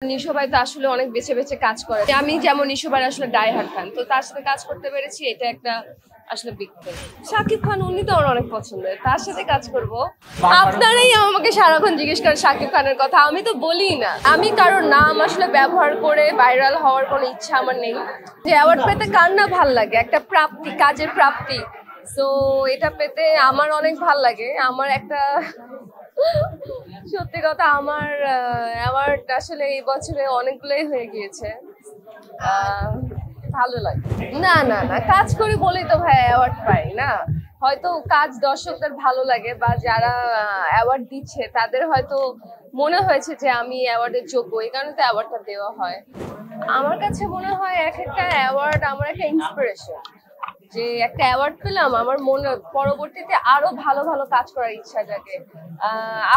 নিশো ভাই তো আসলে অনেক বেছে বেছে কাজ করে। আমি যেমন নিশো ভাই আসলে ডাই হার্ড ফ্যান, তো তার সাথে কাজ করতে পেরেছি, এটা একটা আসলে বিগ থিং। শাকিব খান উনি তো আমার অনেক পছন্দের, তার সাথে কাজ করব। আপনারাই আমাকে সারাক্ষণ জিজ্ঞেস করেন শাকিব খানের কথা, আমি তো বলি না। আমি কারোর নাম আসলে ব্যবহার করে ভাইরাল হওয়ার কোনো ইচ্ছা আমার নেই। যে অ্যাওয়ার্ড পেতে কার না ভাল লাগে, একটা প্রাপ্তি, কাজের প্রাপ্তি। সো এটা পেতে আমার অনেক ভাল লাগে। আমার একটা সত্যি কথা, আমার অ্যাওয়ার্ড আসলে এই বছরে অনেকগুলোই হয়ে গিয়েছে। ভালো লাগে না, না না কাজ করি বলেই তো ভাই অ্যাওয়ার্ড পাই না। হয়তো কাজ দর্শকদের ভালো লাগে বা যারা অ্যাওয়ার্ড দিচ্ছে তাদের হয়তো মনে হয়েছে যে আমি অ্যাওয়ার্ডের যোগ্য, এই কারণে তো অ্যাওয়ার্ডটা দেওয়া হয়। আমার কাছে মনে হয় এক একটা অ্যাওয়ার্ড আমার একটা ইন্সপিরেশন। যে একটা অ্যাওয়ার্ড পেলাম, আমার মনে পরবর্তীতে আরো ভালো ভালো কাজ করার ইচ্ছা জাগে,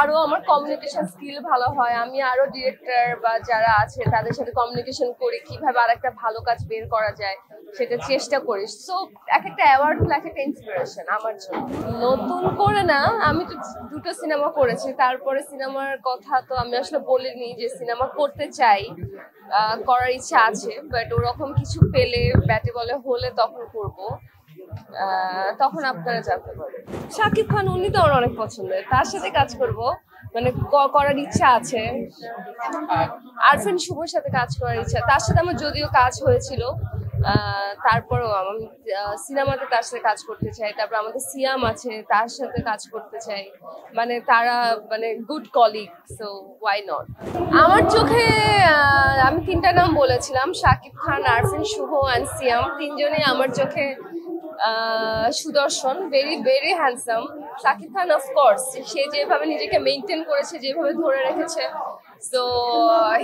আরো আমার কমিউনিকেশন স্কিল ভালো হয়, আমি আরো ডিরেক্টর বা যারা আছে তাদের সাথে কমিউনিকেশন করি, কিভাবে আর একটা ভালো কাজ বের করা যায় সেটা চেষ্টা করি। সো এক একটা অ্যাওয়ার্ড হলো এক একটা ইন্সপিরেশন আমার জন্য। নতুন করে না, আমি তো দুটো সিনেমা করেছি, তারপরে সিনেমার কথা তো আমি আসলে বলিনি যে সিনেমা করতে চাই, করার ইচ্ছা আছে, বাট ওরকম কিছু পেলে ব্যাটে বলে হলে তখন করব, তখন আপনারা জানতে পারবেন। শাকিব খান উনি তো আমার অনেক পছন্দের, তার সাথে কাজ করব, মানে করার ইচ্ছা আছে। আরফিন শুভর সাথে কাজ করার ইচ্ছা, তার সাথে আমার যদিও কাজ হয়েছিল, তারপরেও আমি সিনেমাতে তার সাথে কাজ করতে চাই। তারপর আমাদের সিয়াম আছে, তার সাথে কাজ করতে চাই, মানে তারা মানে good colleague, so why not. আমার চোখে আমি তিনটা নাম বলেছিলাম, শাকিব খান, আরফিন শুভ অ্যান্ড সিয়াম, তিনজনই আমার চোখে সুদর্শন, very very handsome. Shakib Khan of course সে যেভাবে নিজেকে মেনটেন করেছে, যেভাবে ধরে রেখেছে, so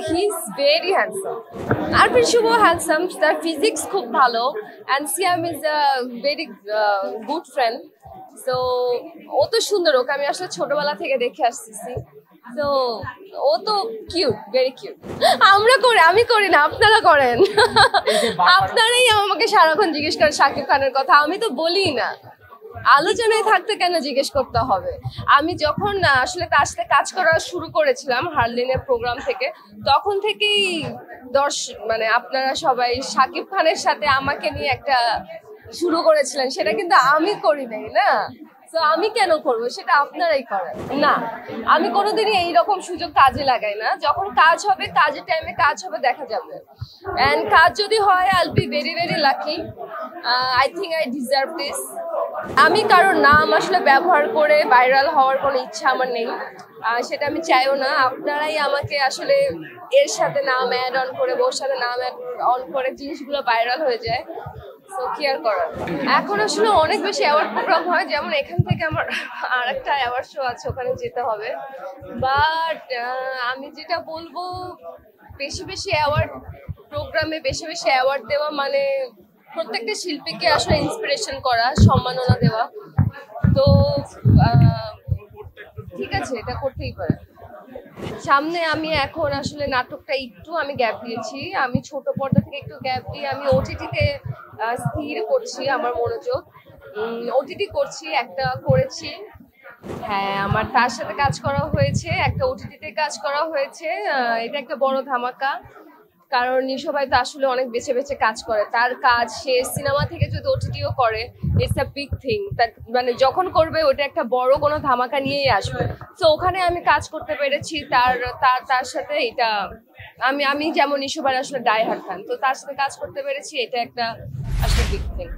he is very handsome. Arfin Shuvo handsome, তার ফিজিক্স খুব ভালো, and Siam is a very good friend. So ও তো সুন্দর, ওকে আমি আসলে ছোটবেলা থেকে দেখে আসতেছি। তো ও তো কিউট, ভেরি কিউট। আমি করি না, আপনারা করেন। আপনারাই আমাকে সারাক্ষণ জিজ্ঞেস করেন শাকিব খানের কথা, আমি তো বলি না। আলোচনায় থাকতে কেন জিজ্ঞেস করতে হবে? আমি যখন আসলে তার সাথে কাজ করা শুরু করেছিলাম হার্লিনের প্রোগ্রাম থেকে, তখন থেকেই মানে আপনারা সবাই শাকিব খানের সাথে আমাকে নিয়ে একটা শুরু করেছিলেন, সেটা কিন্তু আমি করি নাই না। তো আমি কেন করব, সেটা আপনারাই করেন না। আমি কোনোদিনই এইরকম সুযোগ কাজে লাগাই না। যখন কাজ হবে, কাজের টাইমে কাজ হবে, দেখা যাবে। অ্যান্ড কাজ যদি হয়, I will be very very lucky. I think I deserve this. আমি কারোর নাম আসলে ব্যবহার করে ভাইরাল হওয়ার কোনো ইচ্ছা আমার নেই, সেটা আমি চাইও না। আপনারাই আমাকে আসলে এর সাথে নাম অ্যাড অন করে, ওর সাথে নাম অ্যাড অন করে জিনিসগুলো ভাইরাল হয়ে যায়। সো কি আর করার। এখন আসলে অনেক বেশি অ্যাওয়ার্ড প্রোগ্রাম হয়, যেমন এখান থেকে আমার আর একটা অ্যাওয়ার্ড শো আছে, ওখানে যেতে হবে। বাট আমি যেটা বলবো, বেশি বেশি অ্যাওয়ার্ড প্রোগ্রামে বেশি বেশি অ্যাওয়ার্ড দেওয়া মানে প্রত্যেকটা শিল্পীকে আসলে ইন্সপিরেশন করা, সম্মাননা দেওয়া। তো ঠিক আছে, এটা করতেই পারে। সামনে আমি এখন আসলে নাটকটা একটু আমি গ্যাপ দিয়েছি, আমি ছোট পর্দা থেকে একটু গ্যাপ দিয়ে আমি ওটিটিতে স্থির করছি আমার মনোযোগ। ওটিটি করছি, একটা করেছি, হ্যাঁ আমার তার সাথে কাজ করা হয়েছে, একটা ওটিটিতে কাজ করা হয়েছে। এটা একটা বড় ধামাকা, কারণ নিশো ভাই তো আসলে অনেক বেছে বেছে কাজ করে। তার কাজ সে সিনেমা থেকে যদি ওটিটিও করে, ইটস আ বিগ থিং। মানে যখন করবে ওটা একটা বড় কোনো ধামাকা নিয়েই আসবে। তো ওখানে আমি কাজ করতে পেরেছি তার সাথে। এটা আমি যেমন নিশো ভাই আসলে ডাই হার্ড ফ্যান, তো তার সাথে কাজ করতে পেরেছি, এটা একটা আসলে বিগ থিং।